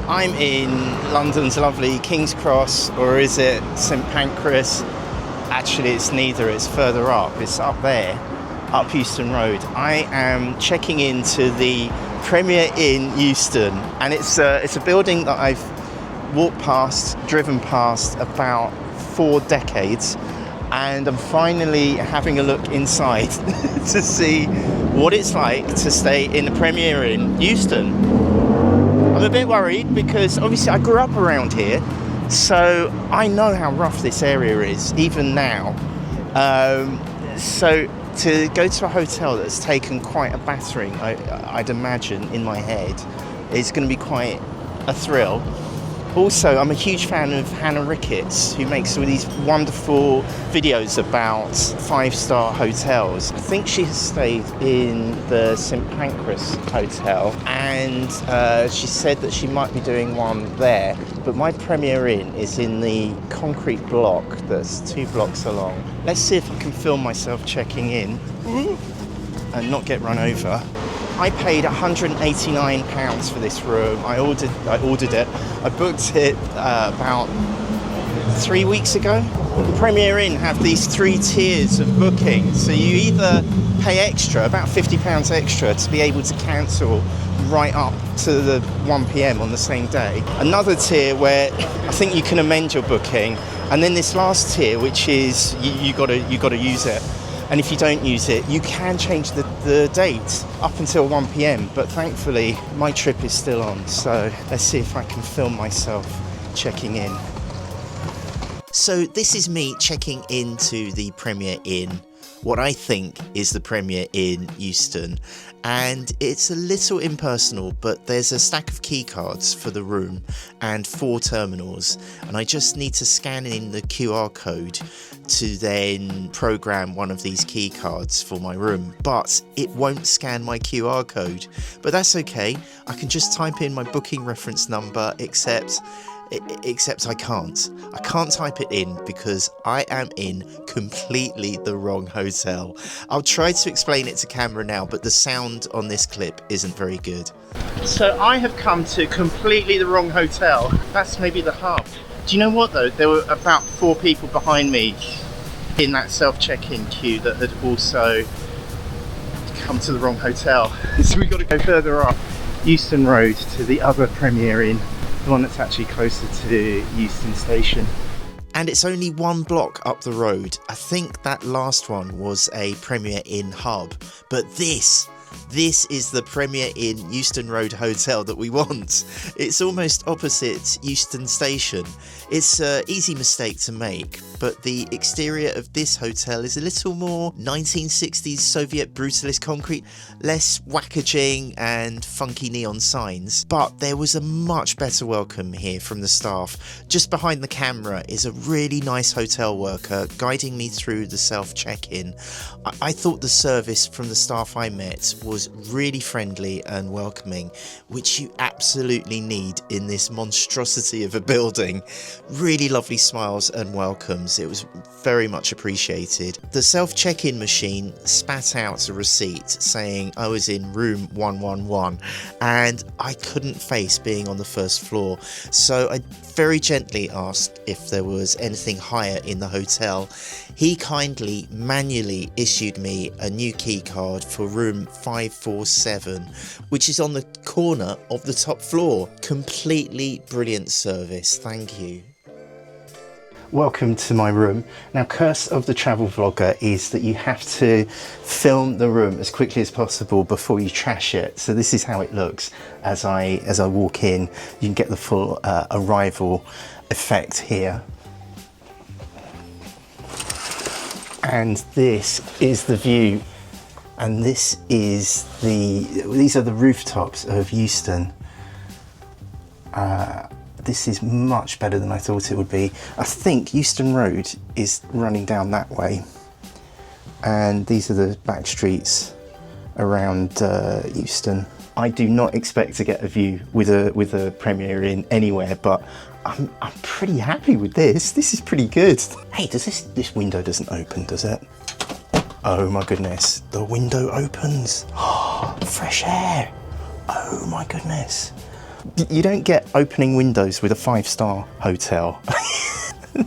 I'm in London's lovely King's Cross, or is it St Pancras? Actually, it's neither, it's further up. It's up there, up Euston Road. I am checking into the Premier Inn Euston, and it's a building that I've walked past, driven past about 4 decades, and I'm finally having a look inside to see what it's like to stay in the Premier Inn Euston. I'm a bit worried because obviously I grew up around here, so I know how rough this area is, even now. So to go to a hotel that's taken quite a battering, I'd imagine, in my head, is going to be quite a thrill. Also, I'm a huge fan of Hannah Ricketts, who makes all these wonderful videos about 5-star hotels. I think she has stayed in the St Pancras Hotel, and she said that she might be doing one there. But my Premier Inn is in the concrete block that's 2 blocks along. Let's see if I can film myself checking in and not get run over. I paid £189 for this room. I ordered it. I booked it about 3 weeks ago. The Premier Inn have these 3 tiers of booking. So you either pay extra, about £50 extra, to be able to cancel right up to the 1 PM on the same day. Another tier where I think you can amend your booking, and then this last tier, which is you got to use it. And if you don't use it, you can change the date up until 1 PM. But thankfully, my trip is still on. So let's see if I can film myself checking in. So this is me checking into the Premier Inn, what I think is the Premier Inn Euston. And it's a little impersonal, but there's a stack of key cards for the room and 4 terminals. And I just need to scan in the QR code to then program one of these key cards for my room. But it won't scan my QR code. But that's okay. I can just type in my booking reference number, except I can't. I can't type it in because I am in completely the wrong hotel. I'll try to explain it to camera now, but the sound on this clip isn't very good. So I have come to completely the wrong hotel. That's maybe the hub. Do you know what though? There were about 4 people behind me in that self-check-in queue that had also come to the wrong hotel. So we've got to go further up Euston Road to the other Premier Inn, the one that's actually closer to Euston Station. And it's only 1 block up the road. I think that last one was a Premier Inn hub, but this is the Premier Inn Euston Road Hotel that we want. It's almost opposite Euston Station. It's an easy mistake to make, but the exterior of this hotel is a little more 1960s Soviet brutalist concrete, less wackaging and funky neon signs. But there was a much better welcome here from the staff. Just behind the camera is a really nice hotel worker guiding me through the self-check-in. I thought the service from the staff I met was really friendly and welcoming, which you absolutely need in this monstrosity of a building. Really lovely smiles and welcomes. It was very much appreciated. The self-check-in machine spat out a receipt saying I was in room 111 and I couldn't face being on the first floor, so I very gently asked if there was anything higher in the hotel. He kindly manually issued me a new key card for room 547, which is on the corner of the top floor. Completely brilliant service, thank you. Welcome to my room. Now, curse of the travel vlogger is that you have to film the room as quickly as possible before you trash it. So this is how it looks as I walk in. You can get the full arrival effect here. And this is the view, and these are the rooftops of Euston. This is much better than I thought it would be. I think Euston Road is running down that way, and these are the back streets around Euston. I do not expect to get a view with a Premier Inn anywhere, but I'm pretty happy with this. This is pretty good. Hey, this window doesn't open, does it? Oh my goodness, the window opens. Oh, fresh air. Oh my goodness. You don't get opening windows with a 5-star hotel.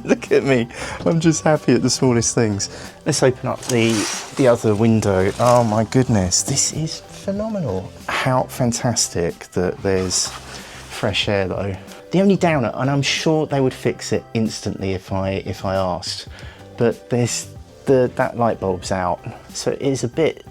Look at me, I'm just happy at the smallest things. Let's open up the other window. Oh my goodness, this is phenomenal. How fantastic that there's fresh air though. The only downer, and I'm sure they would fix it instantly if I asked, but there's that light bulb's out, so it's a bit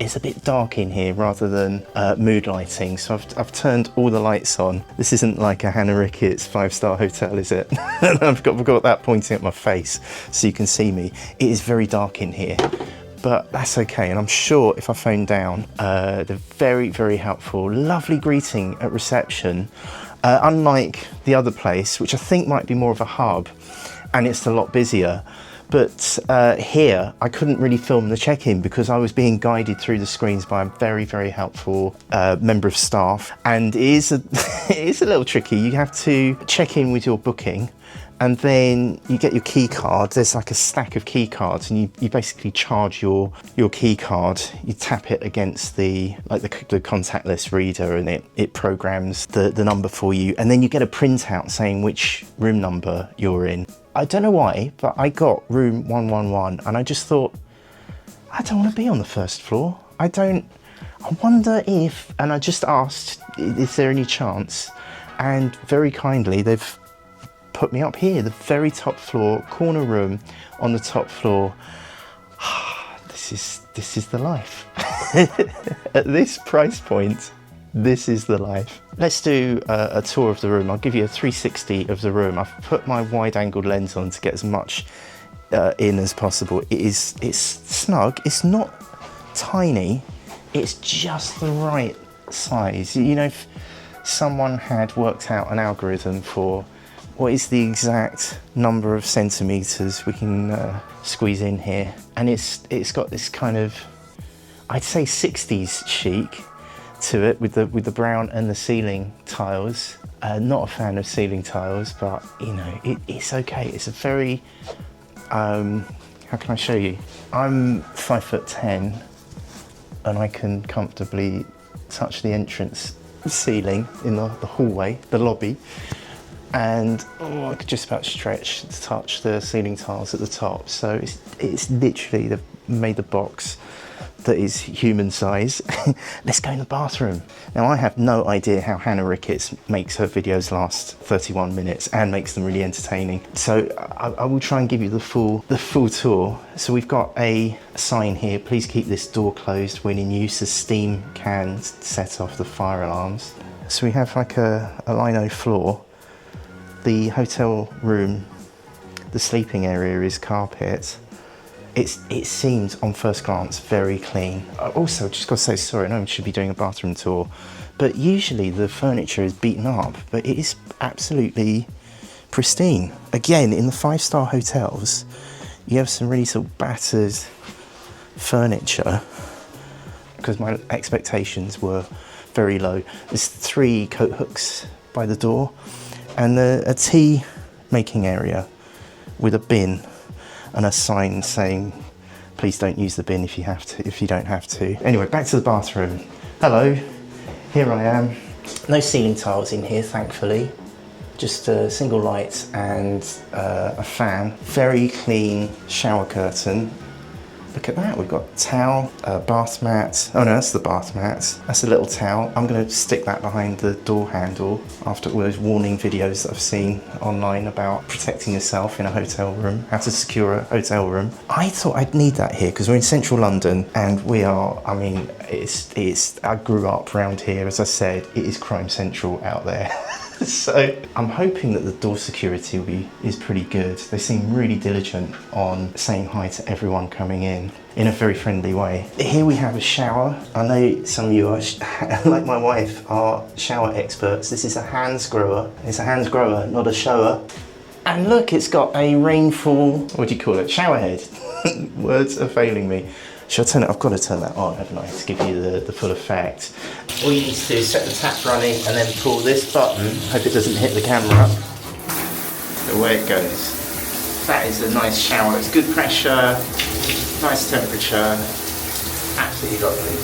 dark in here rather than mood lighting. So I've turned all the lights on. This isn't like a Hannah Ricketts 5-star hotel, is it? I've got that pointing at my face so you can see me. It is very dark in here, but that's okay. And I'm sure if I phone down, they're very, very helpful. Lovely greeting at reception. Unlike the other place, which I think might be more of a hub, and it's a lot busier. But here, I couldn't really film the check-in because I was being guided through the screens by a very, very helpful member of staff. And it is a little tricky. You have to check in with your booking, and then you get your key card. There's like a stack of key cards, and you basically charge your key card. You tap it against the contactless reader, and it programs the number for you. And then you get a printout saying which room number you're in. I don't know why, but I got room 111, and I just thought, I don't want to be on the first floor. I wonder if, and I just asked, is there any chance? And very kindly, they've put me up here, the very top floor, corner room on the top floor. This is the life. At this price point, this is the life. Let's do a tour of the room. I'll give you a 360 of the room. I've put my wide-angled lens on to get as much in as possible. It's snug. It's not tiny. It's just the right size. You know, if someone had worked out an algorithm for what is the exact number of centimeters we can squeeze in here, and it's got this kind of, I'd say 60s chic to it with the brown and the ceiling tiles. Not a fan of ceiling tiles, but you know, it's okay. It's a very, how can I show you? I'm 5'10", and I can comfortably touch the entrance ceiling in the hallway, the lobby, and I could just about stretch to touch the ceiling tiles at the top. So it's literally, they've made the box that is human size. Let's go in the bathroom. Now, I have no idea how Hannah Ricketts makes her videos last 31 minutes and makes them really entertaining. So I will try and give you the full tour. So we've got a sign here, please keep this door closed when in use, as steam can set off the fire alarms. So we have like a lino floor. The hotel room, the sleeping area is carpet. It seems on first glance very clean. Also, just got to say sorry, I know we should be doing a bathroom tour, but usually the furniture is beaten up, but it is absolutely pristine. Again, in the 5-star hotels, you have some really sort of battered furniture because my expectations were very low. There's 3 coat hooks by the door and a tea making area with a bin and a sign saying, please don't use the bin if you don't have to. Anyway, back to the bathroom. Hello, here I am. No ceiling tiles in here, thankfully. Just a single light and a fan. Very clean shower curtain. Look at that, we've got a towel, a bath mat. Oh no, that's the bath mat. That's a little towel. I'm gonna stick that behind the door handle after all those warning videos that I've seen online about protecting yourself in a hotel room, how to secure a hotel room. I thought I'd need that here because we're in central London and we are, I mean, I grew up around here, as I said, it is crime central out there. So I'm hoping that the door security is pretty good. They seem really diligent on saying hi to everyone coming in a very friendly way. Here we have a shower. I know some of you are, like my wife, are shower experts. This is a hands grower. It's a hands grower, not a shower. And look, it's got a rainfall, what do you call it? Shower head. Words are failing me. Should I turn it? I've got to turn that on, haven't I, to give you the full effect. All you need to do is set the tap running and then pull this button. Hope it doesn't hit the camera. Away it goes. That is a nice shower. It's good pressure, nice temperature, absolutely lovely.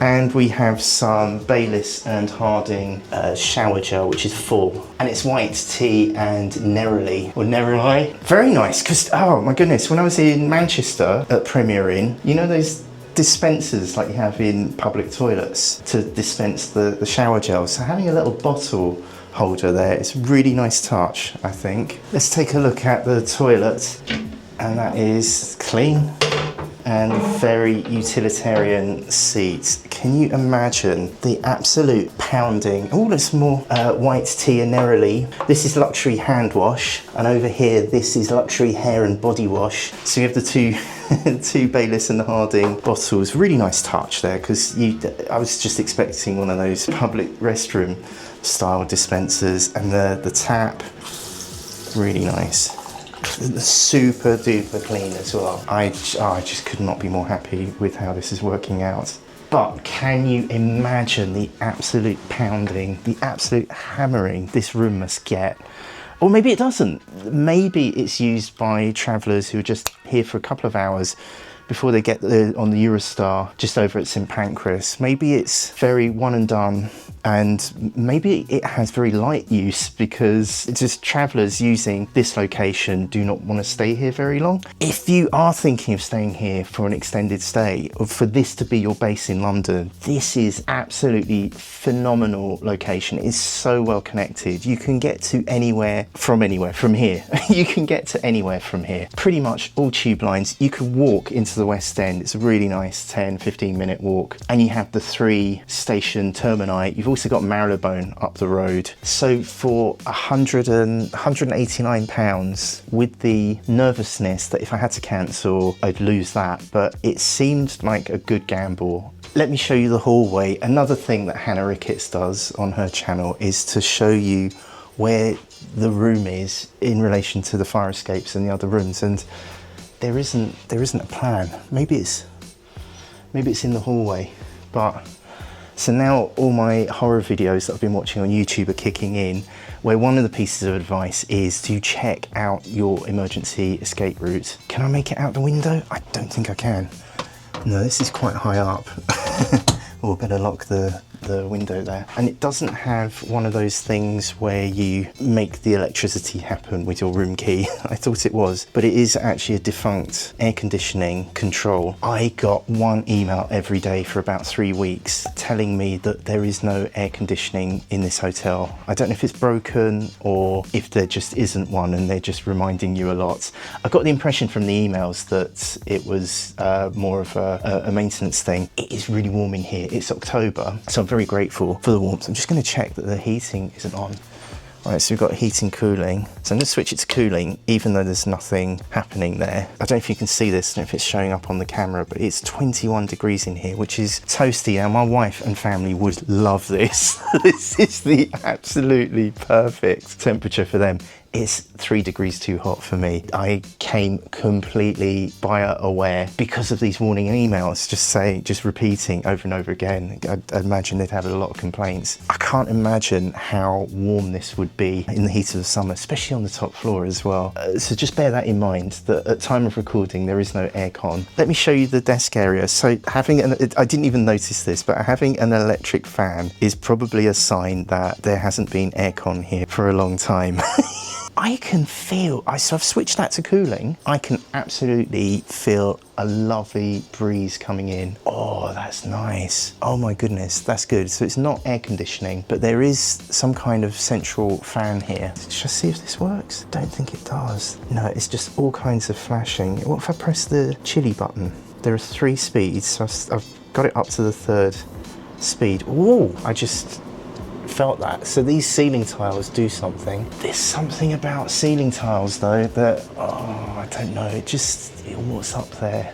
And we have some Bayliss and Harding shower gel, which is full. And it's white tea and neroli, or neroli. Very nice, because, oh my goodness, when I was in Manchester at Premier Inn, you know those dispensers like you have in public toilets to dispense the shower gel. So having a little bottle holder there, it's a really nice touch, I think. Let's take a look at the toilet, and that is clean and very utilitarian seats. Can you imagine the absolute pounding? Oh, there's more white tea and neroli. This is luxury hand wash, and over here this is luxury hair and body wash. So you have the two Bayliss and Harding bottles. Really nice touch there, because I was just expecting one of those public restroom style dispensers, and the tap, really nice. Super duper clean as well. I just could not be more happy with how this is working out. But can you imagine the absolute pounding, the absolute hammering this room must get? Or maybe it doesn't. Maybe it's used by travellers who are just here for a couple of hours before they get on the Eurostar just over at St Pancras. Maybe it's very one and done, and maybe it has very light use because it's just travellers using this location do not want to stay here very long. If you are thinking of staying here for an extended stay, or for this to be your base in London, this is absolutely phenomenal location. It's so well connected. You can get to anywhere from here. You can get to anywhere from here. Pretty much all tube lines. You can walk into the West End. It's a really nice 10-15 minute walk, and you have the 3 station termini. You've also got Marylebone up the road. So for £189, with the nervousness that if I had to cancel I'd lose that, but it seemed like a good gamble. Let me show you the hallway. Another thing that Hannah Ricketts does on her channel is to show you where the room is in relation to the fire escapes and the other rooms, and there isn't a plan. Maybe it's in the hallway. But so now all my horror videos that I've been watching on YouTube are kicking in, where one of the pieces of advice is to check out your emergency escape route. Can I make it out the window? I don't think I can. No, this is quite high up. Oh, better lock the window there. And it doesn't have one of those things where you make the electricity happen with your room key. I thought it was, but it is actually a defunct air conditioning control. I got one email every day for about 3 weeks telling me that there is no air conditioning in this hotel. I don't know if it's broken or if there just isn't one and they're just reminding you a lot. I got the impression from the emails that it was more of a maintenance thing. It is really warm in here. It's October, so I'm very grateful for the warmth. I'm just going to check that the heating isn't on. Right, so we've got heating, cooling. So I'm going to switch it to cooling, even though there's nothing happening there. I don't know if you can see this, I don't know if it's showing up on the camera, but it's 21 degrees in here, which is toasty. Now, my wife and family would love this. This is the absolutely perfect temperature for them. It's 3 degrees too hot for me. I came completely buyer aware because of these warning emails, just repeating over and over again. I imagine they'd have a lot of complaints. I can't imagine how warm this would be in the heat of the summer, especially on the top floor as well. So just bear that in mind, that at time of recording, there is no aircon. Let me show you the desk area. So I didn't even notice this, but having an electric fan is probably a sign that there hasn't been aircon here for a long time. I can feel, so I've switched that to cooling. I can absolutely feel a lovely breeze coming in. Oh, that's nice. Oh my goodness, that's good. So it's not air conditioning, but there is some kind of central fan here. Should I see if this works? Don't think it does. No, it's just all kinds of flashing. What if I press the chili button? There are 3 speeds, so I've got it up to the 3rd speed. Oh, I just felt that. So these ceiling tiles do something. There's something about ceiling tiles though that, I don't know, what's up there?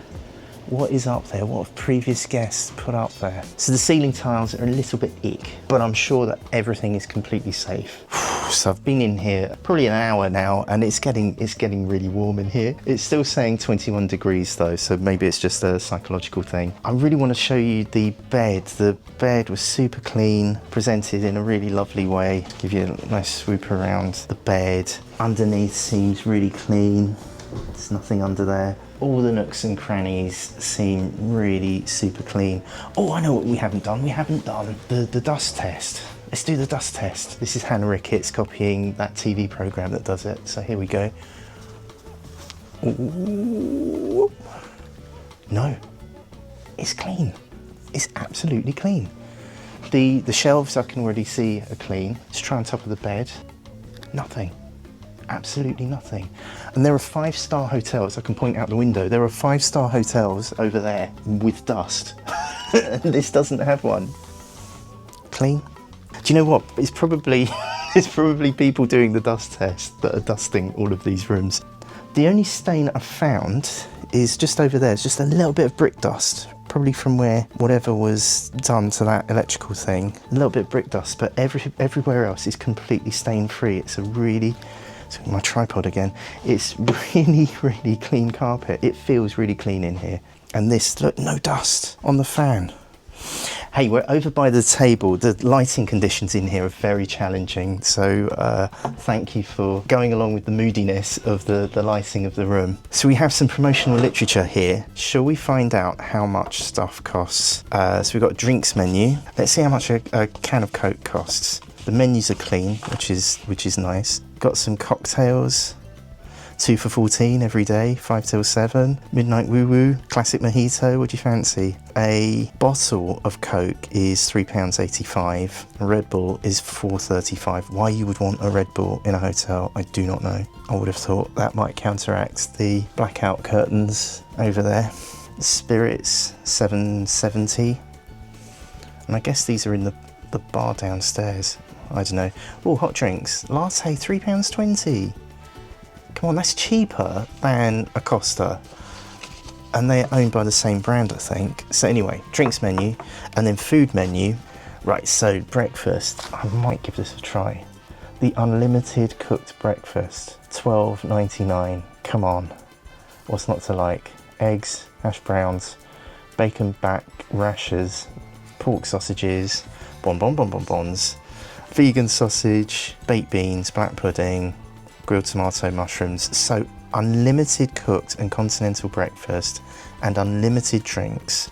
What is up there? What have previous guests put up there? So the ceiling tiles are a little bit ick, but I'm sure that everything is completely safe. So I've been in here probably an hour now, and it's getting really warm in here. It's still saying 21 degrees though, so maybe it's just a psychological thing. I really want to show you the bed. The bed was super clean, presented in a really lovely way. Give you a nice swoop around the bed. Underneath seems really clean. There's nothing under there. All the nooks and crannies seem really super clean. Oh, I know what we haven't done. We haven't done the dust test. Let's do the dust test. This is Hannah Ricketts copying that TV program that does it. So here we go. Ooh. No, it's clean. It's absolutely clean. The shelves I can already see are clean. Let's try on top of the bed. Nothing. Absolutely nothing. And there are 5-star hotels. I can point out the window. There are 5-star hotels over there with dust. This doesn't have one. Clean. Do you know what? It's probably people doing the dust test that are dusting all of these rooms. The only stain I've found is just over there. It's just a little bit of brick dust, probably from where whatever was done to that electrical thing. A little bit of brick dust, but everywhere else is completely stain free. It's my tripod again. It's really, really clean carpet. It feels really clean in here. And this, look, no dust on the fan. Hey, we're over by the table. The lighting conditions in here are very challenging. So thank you for going along with the moodiness of the lighting of the room. So we have some promotional literature here. Shall we find out how much stuff costs? So we've got a drinks menu. Let's see how much a can of Coke costs. The menus are clean, which is nice. Got some cocktails. 2 for 14 every day, 5 till 7. Midnight Woo Woo, classic mojito, what do you fancy? A bottle of Coke is £3.85. A Red Bull is £4.35. Why you would want a Red Bull in a hotel, I do not know. I would have thought that might counteract the blackout curtains over there. Spirits, £7.70. And I guess these are in the bar downstairs. I don't know. Oh, hot drinks. Latte, £3.20. Come on, that's cheaper than a Costa. And they're owned by the same brand, I think. So anyway, drinks menu and then food menu. Right, so breakfast. I might give this a try. The unlimited cooked breakfast, £12.99. Come on, what's not to like? Eggs, hash browns, bacon back rashers, pork sausages, bonbons, vegan sausage, baked beans, black pudding, grilled tomato mushrooms. So unlimited cooked and continental breakfast and unlimited drinks,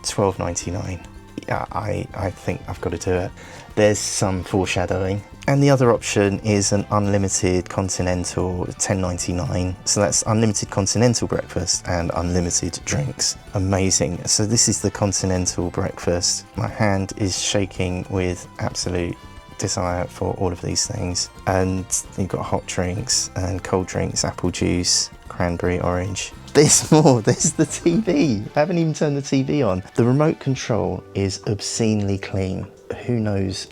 £12.99. Yeah, I think I've got to do it. There's some foreshadowing. And the other option is an unlimited continental, £10.99. So that's unlimited continental breakfast and unlimited drinks. Amazing. So this is the continental breakfast. My hand is shaking with absolute desire for all of these things. And you've got hot drinks and cold drinks, apple juice, cranberry, orange. There's more, there's the TV. I haven't even turned the TV on. The remote control is obscenely clean. Who knows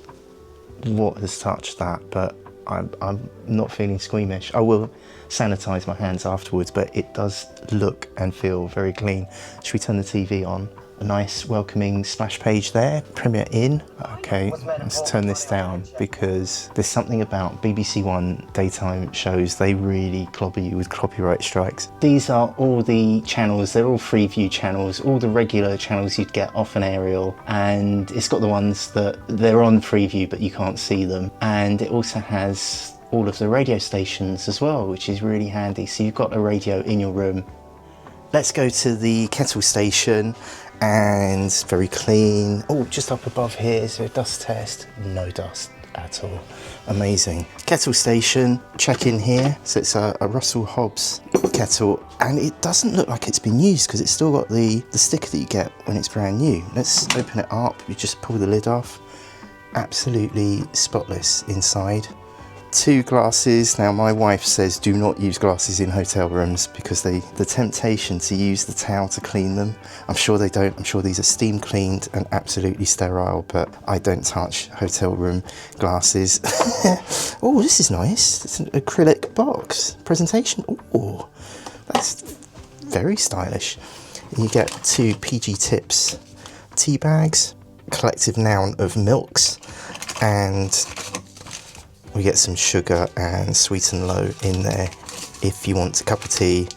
what has touched that, but I'm not feeling squeamish. I will sanitize my hands afterwards, but it does look and feel very clean. Should we turn the TV on? A nice welcoming splash page there, Premier Inn. Okay, let's turn this down because there's something about BBC One daytime shows, they really clobber you with copyright strikes. These are all the channels, they're all Freeview channels, all the regular channels you'd get off an aerial, and it's got the ones that they're on Freeview but you can't see them. And it also has all of the radio stations as well, which is really handy. So you've got a radio in your room. Let's go to the kettle station. And very clean. Oh, just up above here is a dust test. No dust at all. Amazing. Kettle station, check in here. So it's a Russell Hobbs kettle, and it doesn't look like it's been used because it's still got the sticker that you get when it's brand new. Let's open it up. You just pull the lid off. Absolutely spotless inside. 2 glasses. Now my wife says do not use glasses in hotel rooms because the temptation to use the towel to clean them. I'm sure they don't. I'm sure these are steam cleaned and absolutely sterile, but I don't touch hotel room glasses. Oh, this is nice. It's an acrylic box presentation. Oh, that's very stylish. And you get 2 PG Tips tea bags, collective noun of milks, and we get some sugar and sweet and low in there if you want a cup of tea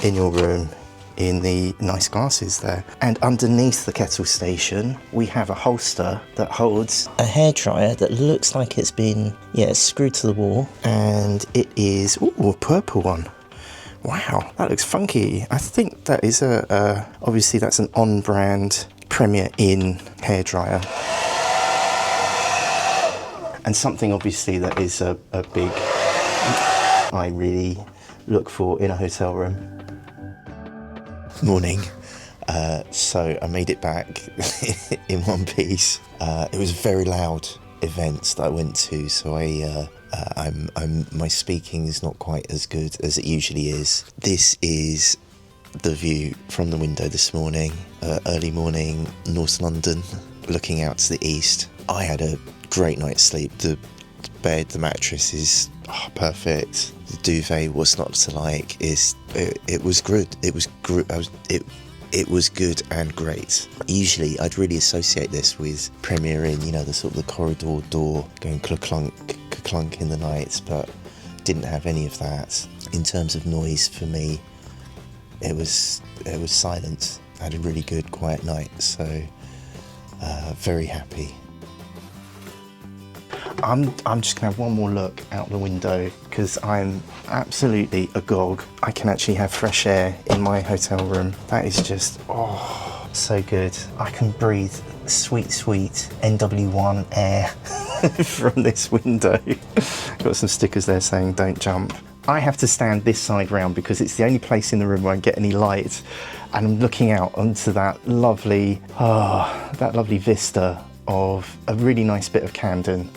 in your room in the nice glasses there. And underneath the kettle station, we have a holster that holds a hairdryer that looks like it's been, screwed to the wall. And it is, ooh, a purple one Wow, that looks funky. I think that is obviously that's an on-brand Premier Inn hairdryer. And something obviously that is a big, I really look for in a hotel room. Morning. So I made it back in one piece. It was a very loud event that I went to, so my speaking is not quite as good as it usually is. This is the view from the window this morning, early morning, North London, looking out to the east. I had a great night's sleep. The bed, the mattress is perfect. The duvet, what's not to like, it was good. It was good and great. Usually I'd really associate this with Premier Inn, you know, the sort of the corridor door going clunk in the night, but didn't have any of that. In terms of noise for me, it was silent. I had a really good quiet night, so very happy. I'm just gonna have one more look out the window because I'm absolutely agog. I can actually have fresh air in my hotel room. That is just, oh, so good. I can breathe sweet, sweet NW1 air from this window. Got some stickers there saying don't jump. I have to stand this side round because it's the only place in the room where I get any light, and I'm looking out onto that lovely vista of a really nice bit of Camden.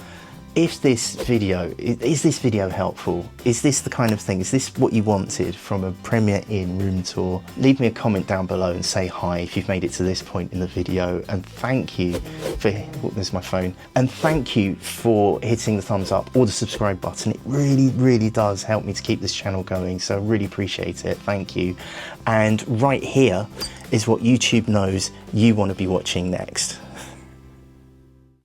If this video, is this video helpful? Is this the kind of thing, is this what you wanted from a Premier Inn room tour? Leave me a comment down below and say hi if you've made it to this point in the video, and thank you for, oh, there's my phone, and thank you for hitting the thumbs up or the subscribe button. It really, really does help me to keep this channel going, so I really appreciate it, thank you. And right here is what YouTube knows you want to be watching next.